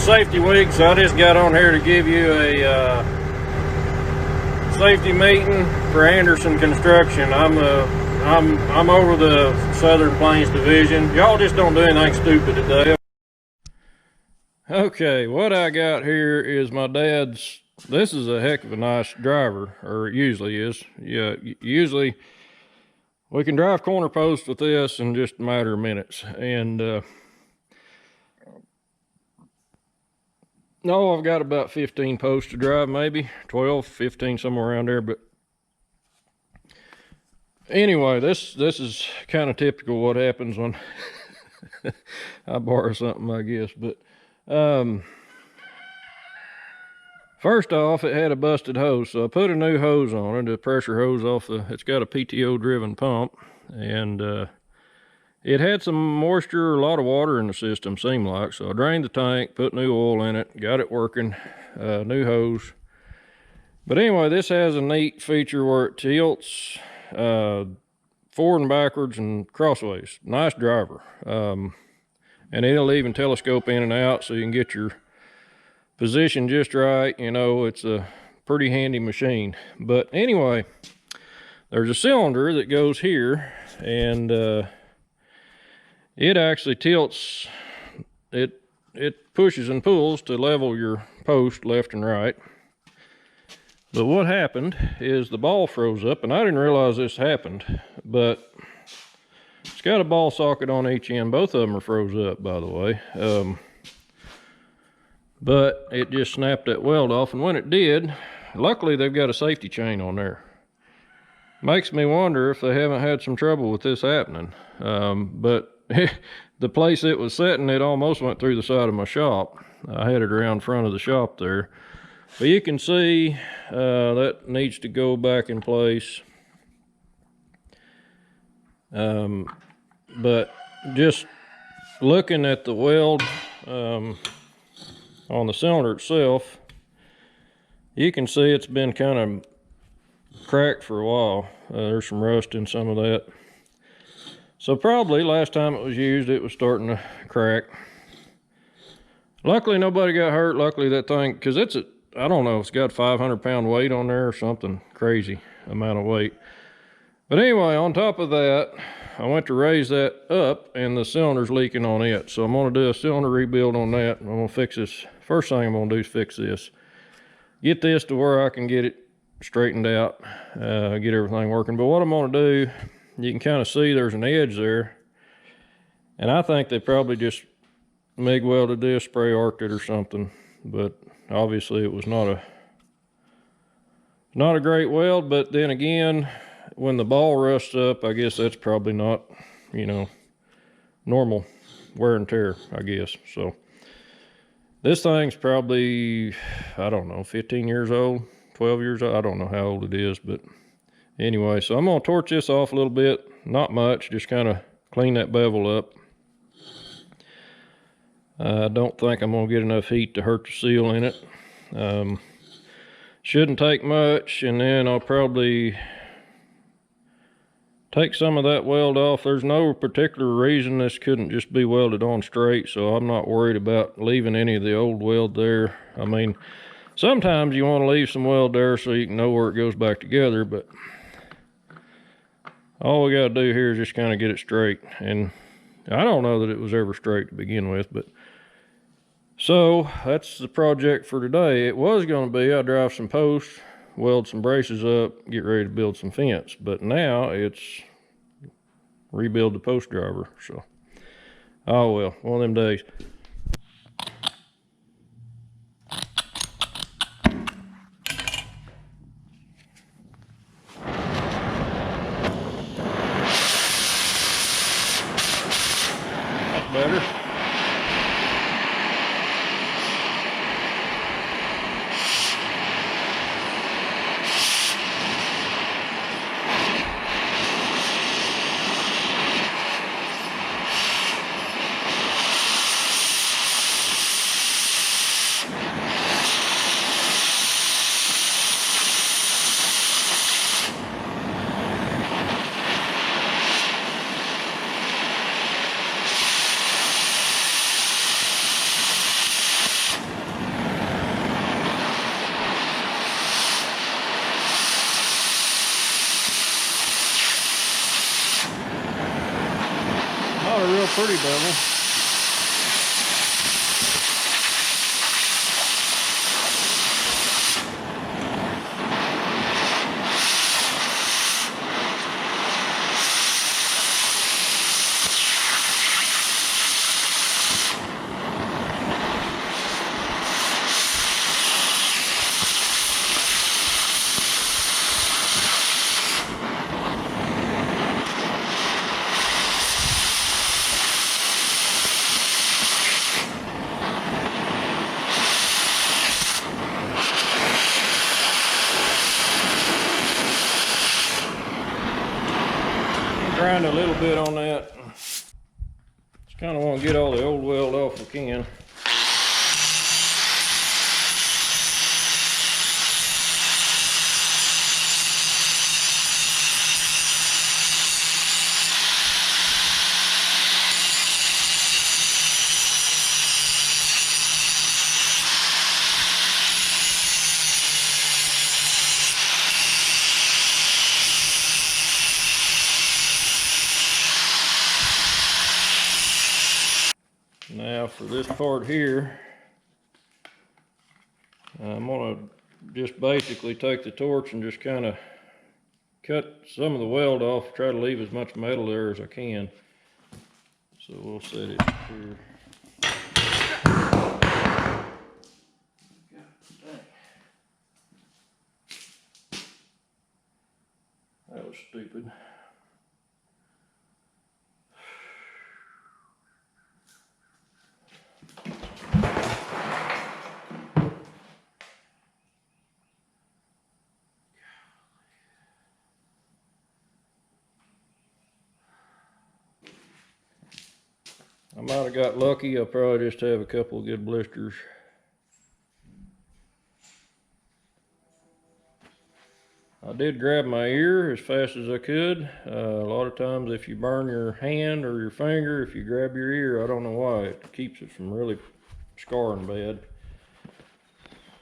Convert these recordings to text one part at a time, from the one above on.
Safety week, so I just got on here to give you a safety meeting for Anderson Construction. I'm over the Southern Plains Division. Y'all just don't do anything stupid today. Okay, what I got here is my dad's. This is a heck of a nice driver, or it usually is. Yeah, usually we can drive corner posts with this in just a matter of minutes. And no, I've got about 15 posts to drive, maybe 12, 15, somewhere around there. But anyway, this is kind of typical what happens when I borrow something, I guess. But first off, it had a busted hose, so I put a new hose on it, a pressure hose off the. It's got a PTO driven pump, and it had some moisture, a lot of water in the system, seemed like. So I drained the tank, put new oil in it, got it working, new hose. But anyway, this has a neat feature where it tilts forward and backwards and crossways. Nice driver. And it'll even telescope in and out so you can get your position just right. You know, it's a pretty handy machine. But anyway, there's a cylinder that goes here, and it actually tilts, it pushes and pulls to level your post left and right. But what happened is the ball froze up, and I didn't realize this happened, but it's got a ball socket on each end. Both of them are froze up, by the way. But it just snapped that weld off, and when it did, luckily they've got a safety chain on there. Makes me wonder if they haven't had some trouble with this happening. But the place it was sitting, it almost went through the side of my shop. I had it around front of the shop there. But you can see that needs to go back in place. But just looking at the weld on the cylinder itself, you can see it's been kind of cracked for a while. There's some rust in some of that. So probably last time it was used, it was starting to crack. Luckily nobody got hurt. Luckily that thing, because it's a, I don't know, it's got 500-pound weight on there or something crazy amount of weight. But anyway, on top of that, I went to raise that up and the cylinder's leaking on it. So I'm going to do a cylinder rebuild on that. I'm going to fix this. First thing I'm going to do is fix this. Get this to where I can get it straightened out, get everything working. But what I'm going to do, you can kind of see there's an edge there. And I think they probably just MIG welded this, spray arced it or something. But obviously it was not a great weld. But then again, when the ball rusts up, I guess that's probably not, you know, normal wear and tear, I guess. So this thing's probably, I don't know, 15 years old, 12 years old. I don't know how old it is, but anyway, so I'm going to torch this off a little bit. Not much, just kind of clean that bevel up. I don't think I'm going to get enough heat to hurt the seal in it. Shouldn't take much, and then I'll probably take some of that weld off. There's no particular reason this couldn't just be welded on straight, so I'm not worried about leaving any of the old weld there. I mean, sometimes you want to leave some weld there so you can know where it goes back together, but all we got to do here is just kind of get it straight. And I don't know that it was ever straight to begin with, but so that's the project for today. It was going to be I drive some posts, weld some braces up, get ready to build some fence, but now it's rebuild the post driver. So oh well, one of them days. That's better. pretty double. Grind a little bit on that. Just kind of want to get all the old weld off we can. Now for this part here, I'm gonna just basically take the torch and just kind of cut some of the weld off, try to leave as much metal there as I can. So we'll set it here. That was stupid. I might have got lucky. I'll probably just have a couple of good blisters. I did grab my ear as fast as I could. A lot of times if you burn your hand or your finger, if you grab your ear, I don't know why, it keeps it from really scarring bad.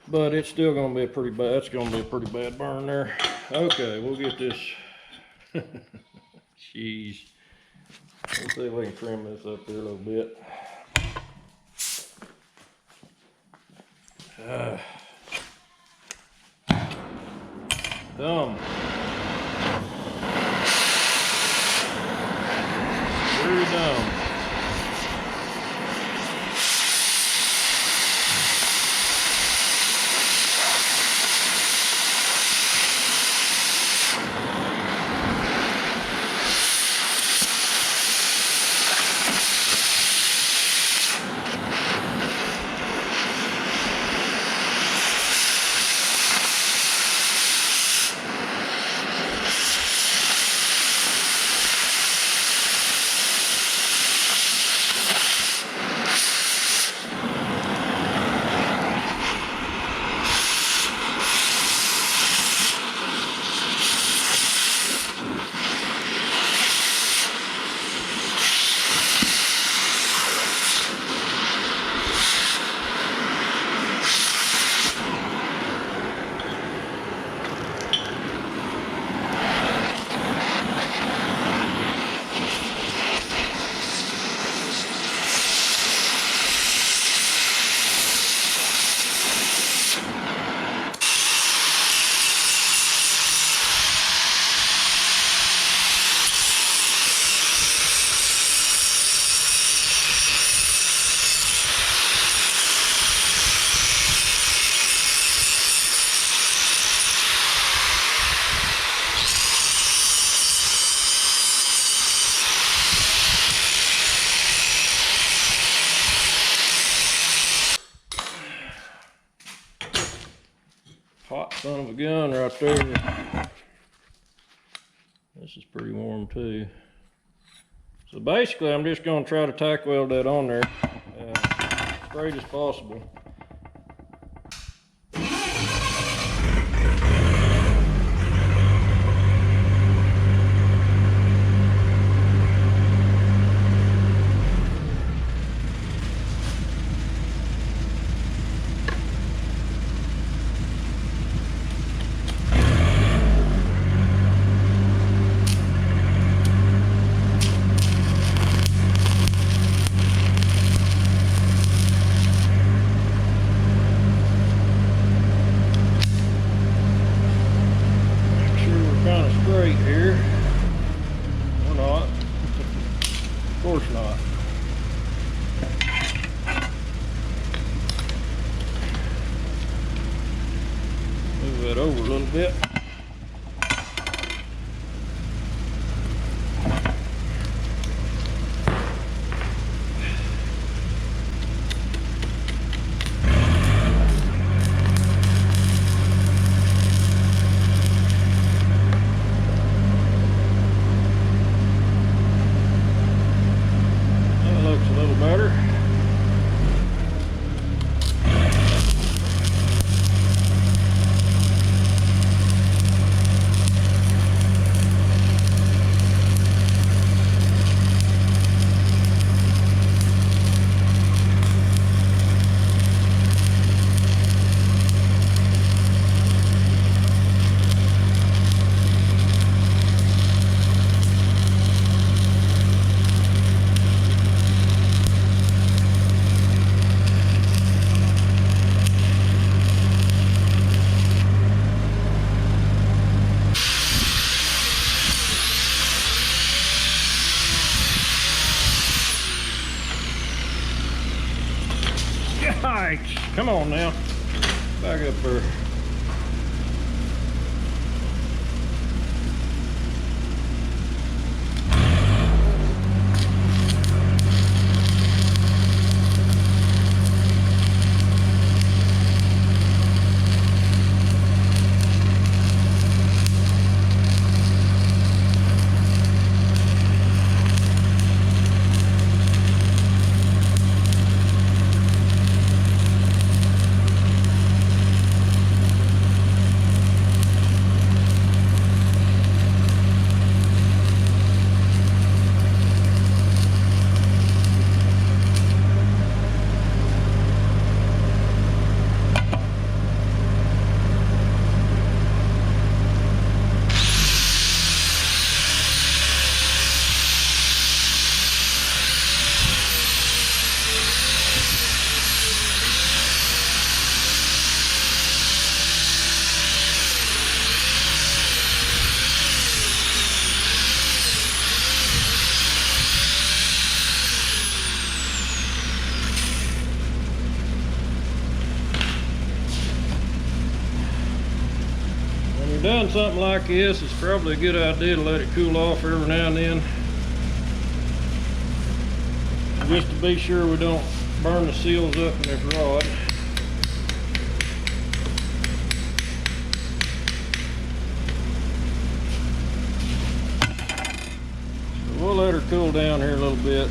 But it's still gonna be a pretty bad, that's gonna be a pretty bad burn there. Okay, we'll get this. Jeez. Let's see if we can trim this up here a little bit. Dumb. Very dumb. Hot son of a gun right there. This is pretty warm too. So basically I'm just going to try to tack weld that on there as straight as possible. that over a little bit. That looks a little better. Yikes! Come on now. Back up there. Done something like this, it's probably a good idea to let it cool off every now and then, just to be sure we don't burn the seals up in this rod. So we'll let her cool down here a little bit.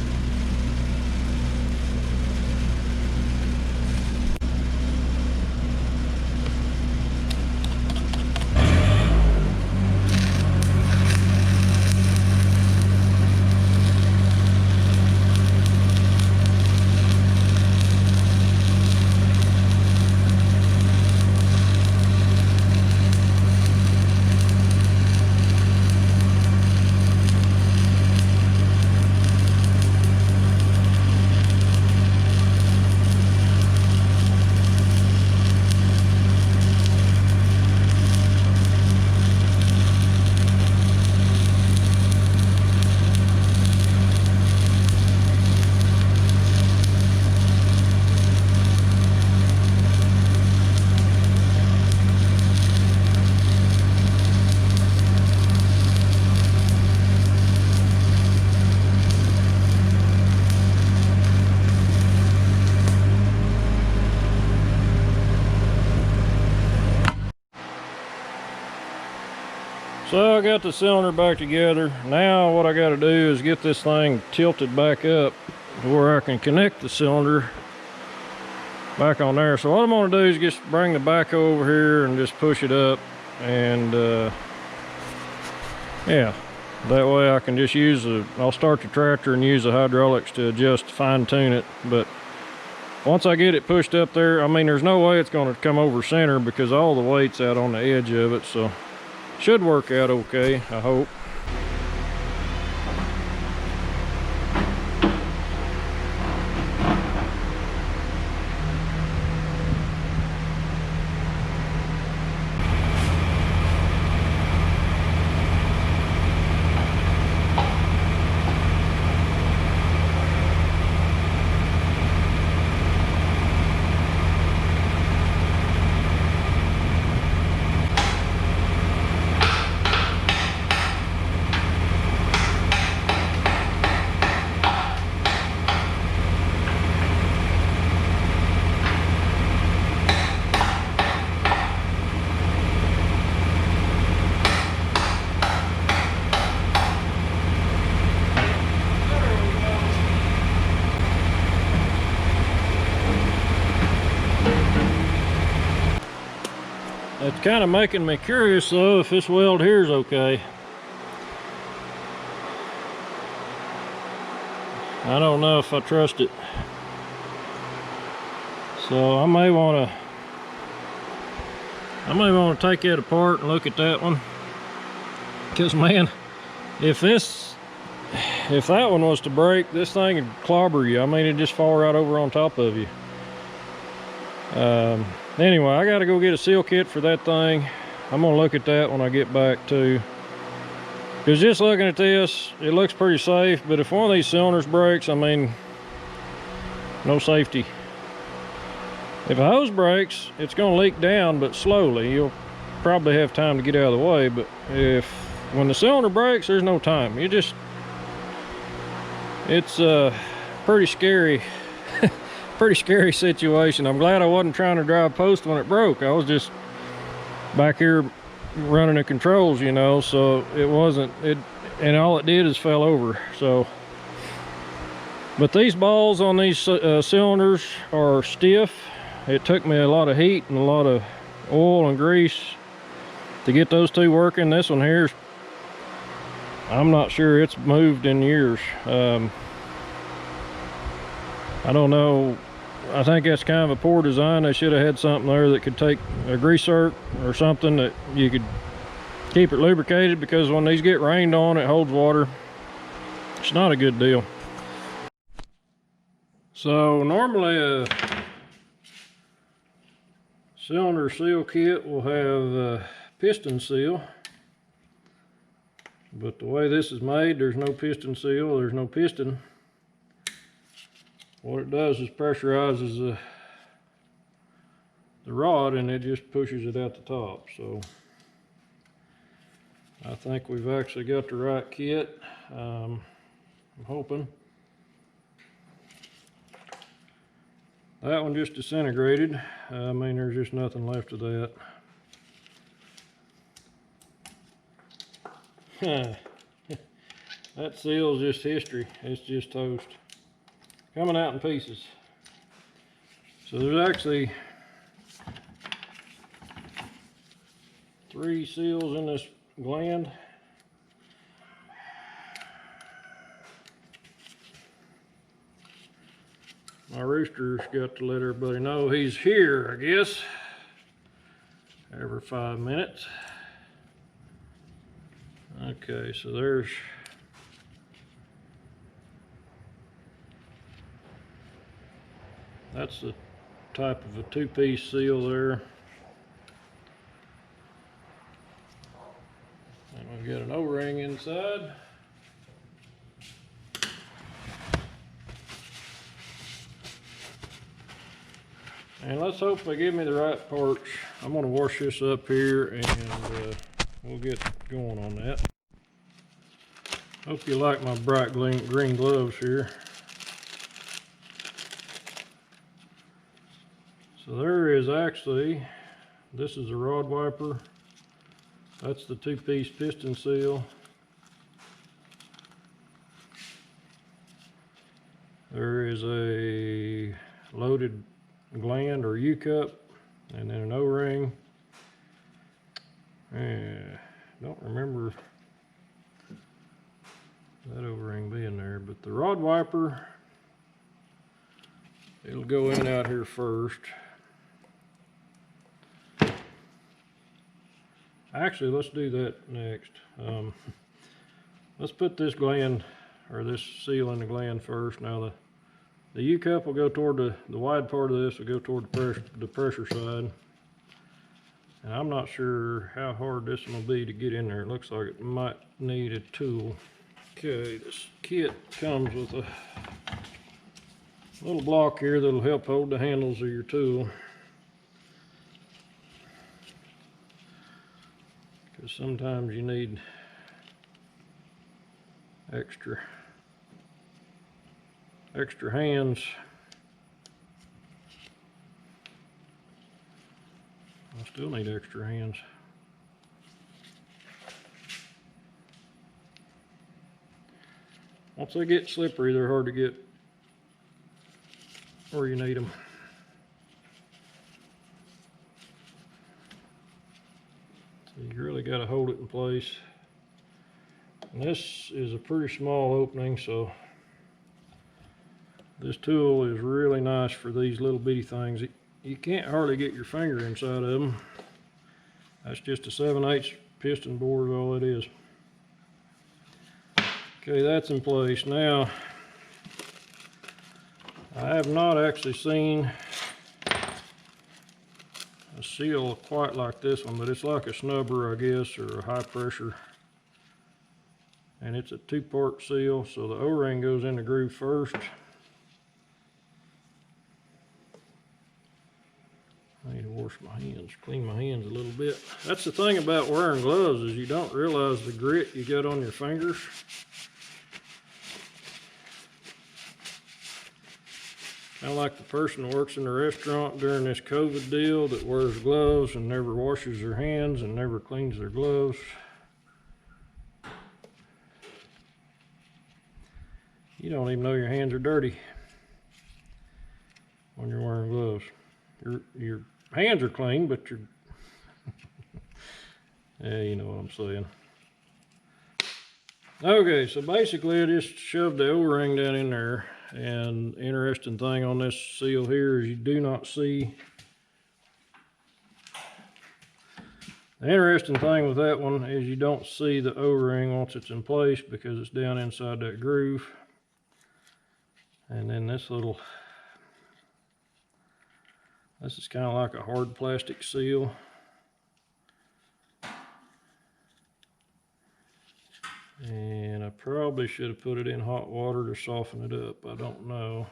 So I got the cylinder back together. Now what I got to do is get this thing tilted back up to where I can connect the cylinder back on there. So what I'm going to do is just bring the backhoe over here and just push it up, and yeah, that way I can just use I'll start the tractor and use the hydraulics to adjust, fine tune it. But once I get it pushed up there, I mean, there's no way it's going to come over center because all the weight's out on the edge of it. So should work out okay, I hope. It's kind of making me curious though if this weld here is okay. I don't know if I trust it. So I may want to take it apart and look at that one. Because man, if that one was to break, this thing would clobber you. I mean, it'd just fall right over on top of you. Anyway, I gotta go get a seal kit for that thing. I'm gonna look at that when I get back too. Because just looking at this, it looks pretty safe, but if one of these cylinders breaks, I mean, no safety. If a hose breaks, it's gonna leak down, but slowly. You'll probably have time to get out of the way, but when the cylinder breaks, there's no time. It's a pretty scary pretty scary situation. I'm glad I wasn't trying to drive post when it broke. I was just back here running the controls, you know, so it wasn't and all it did is fell over. So but these balls on these cylinders are stiff. It took me a lot of heat and a lot of oil and grease to get those two working. This one here's, I'm not sure it's moved in years. I don't know. I think that's kind of a poor design. They should have had something there that could take a grease zerk or something that you could keep it lubricated, because when these get rained on, it holds water. It's not a good deal. So normally a cylinder seal kit will have a piston seal, but the way this is made, there's no piston seal, there's no piston. What it does is pressurizes the rod, and it just pushes it out the top. So I think we've actually got the right kit. I'm hoping. That one just disintegrated. I mean, there's just nothing left of that. That seal's just history. It's just toast. Coming out in pieces. So there's actually 3 seals in this gland. My rooster's got to let everybody know he's here, I guess, every 5 minutes. Okay, so that's the type of a 2-piece seal there. And we've got an O-ring inside. And let's hope they give me the right parts. I'm gonna wash this up here and we'll get going on that. Hope you like my bright green gloves here. So there is actually, this is a rod wiper. That's the 2-piece piston seal. There is a loaded gland or U-cup, and then an O-ring. Don't remember that O-ring being there, but the rod wiper, it'll go in out here first. Actually, let's do that next. Let's put this gland, or this seal in the gland first. Now the U-cup will go toward the wide part of this will go toward the pressure side. And I'm not sure how hard this one will be to get in there. It looks like it might need a tool. Okay, this kit comes with a little block here that'll help hold the handles of your tool. Because sometimes you need extra hands. I still need extra hands. Once they get slippery, they're hard to get where you need them. So you really got to hold it in place. And this is a pretty small opening, so this tool is really nice for these little bitty things. You can't hardly get your finger inside of them. That's just a 7/8 piston bore, all it is. Okay, that's in place. Now, I have not actually seen a seal quite like this one, but it's like a snubber, I guess, or a high pressure. And it's a 2-part seal, so the O-ring goes in the groove first. I need to wash my hands, clean my hands a little bit. That's the thing about wearing gloves, is you don't realize the grit you get on your fingers. Kind of like the person that works in the restaurant during this COVID deal that wears gloves and never washes their hands and never cleans their gloves. You don't even know your hands are dirty when you're wearing gloves. Your hands are clean, but your yeah, you know what I'm saying. Okay, so basically I just shoved the O-ring down in there, and the interesting thing on this seal here is you do not see. The interesting thing with that one is you don't see the O-ring once it's in place because it's down inside that groove. And then this is kind of like a hard plastic seal. And I probably should have put it in hot water to soften it up. I don't know.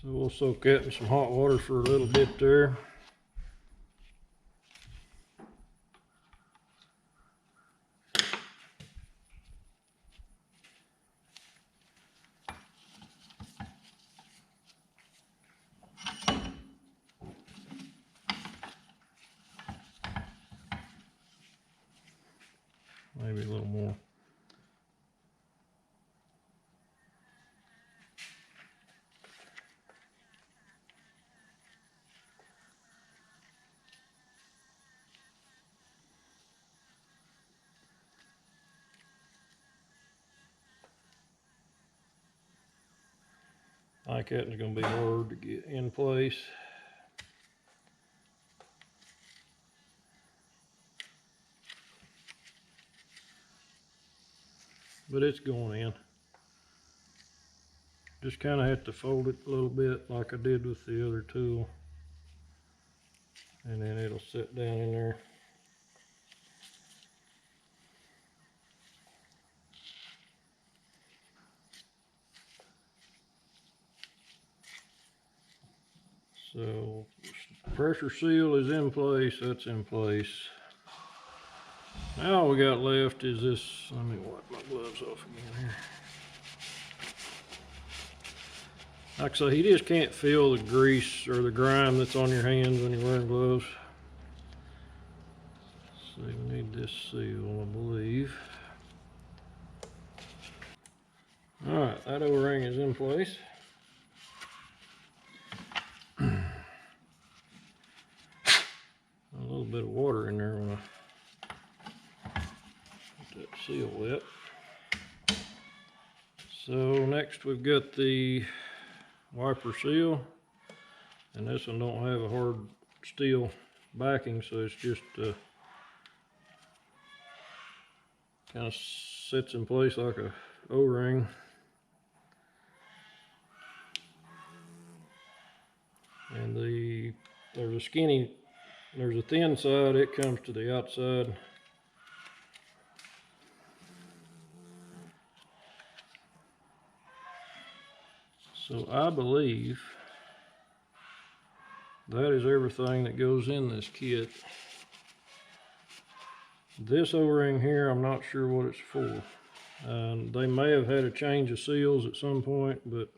So we'll soak that in some hot water for a little bit there. Maybe a little more. I think that is going to be hard to get in place. But it's going in. Just kind of have to fold it a little bit like I did with the other tool. And then it'll sit down in there. So pressure seal is in place, that's in place. Now all we got left is this. Let me wipe my gloves off again here. Like I say, you just can't feel the grease or the grime that's on your hands when you're wearing gloves. So we need this seal, I believe. Alright, that O-ring is in place. A little bit of water in there when I get that seal wet. So next we've got the wiper seal, and this one don't have a hard steel backing, so it's just kind of sits in place like a O-ring. And there's a thin side, it comes to the outside. So I believe that is everything that goes in this kit. This O-ring here, I'm not sure what it's for. They may have had a change of seals at some point, but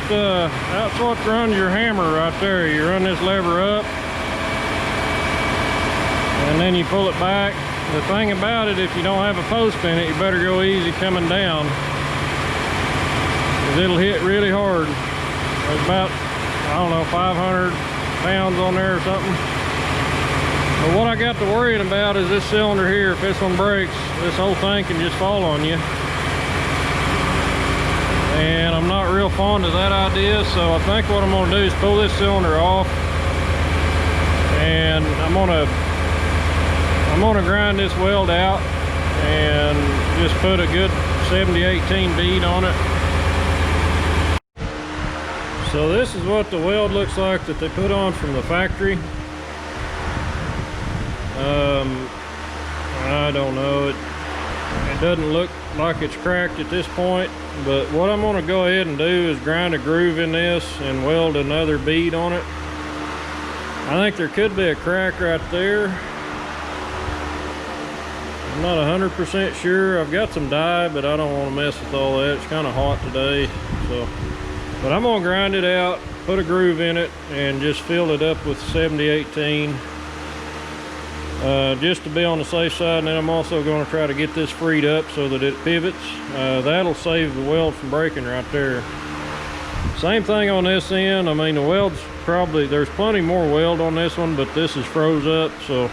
that's what runs your hammer right there. You run this lever up, and then you pull it back. The thing about it, if you don't have a post in it, you better go easy coming down, because it'll hit really hard. There's about, I don't know, 500 pounds on there or something. But what I got to worrying about is this cylinder here. If this one breaks, this whole thing can just fall on you. And I'm not real fond of that idea, so I think what I'm gonna do is pull this cylinder off, and I'm gonna grind this weld out and just put a good 70-18 bead on it. So this is what the weld looks like that they put on from the factory. I don't know, it doesn't look like it's cracked at this point, but what I'm going to go ahead and do is grind a groove in this and weld another bead on it. I think there could be a crack right there. I'm not 100% sure. I've got some dye, but I don't want to mess with all that. It's kind of hot today, so. But I'm going to grind it out, put a groove in it, and just fill it up with 70-18. Just to be on the safe side, and then I'm also going to try to get this freed up so that it pivots. That'll save the weld from breaking right there. Same thing on this end. I mean, the weld's probably, there's plenty more weld on this one, but this is froze up, so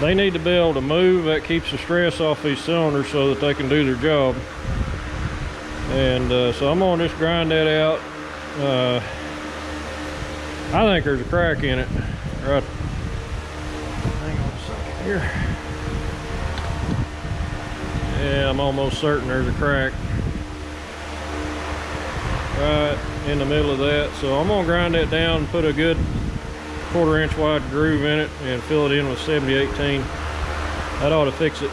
they need to be able to move. That keeps the stress off these cylinders so that they can do their job. And so I'm gonna just grind that out. I think there's a crack in it. Right. Hang on a second here. Yeah, I'm almost certain there's a crack right in the middle of that. So I'm gonna grind that down and put a good 1/4 inch wide groove in it and fill it in with 70-18. That ought to fix it.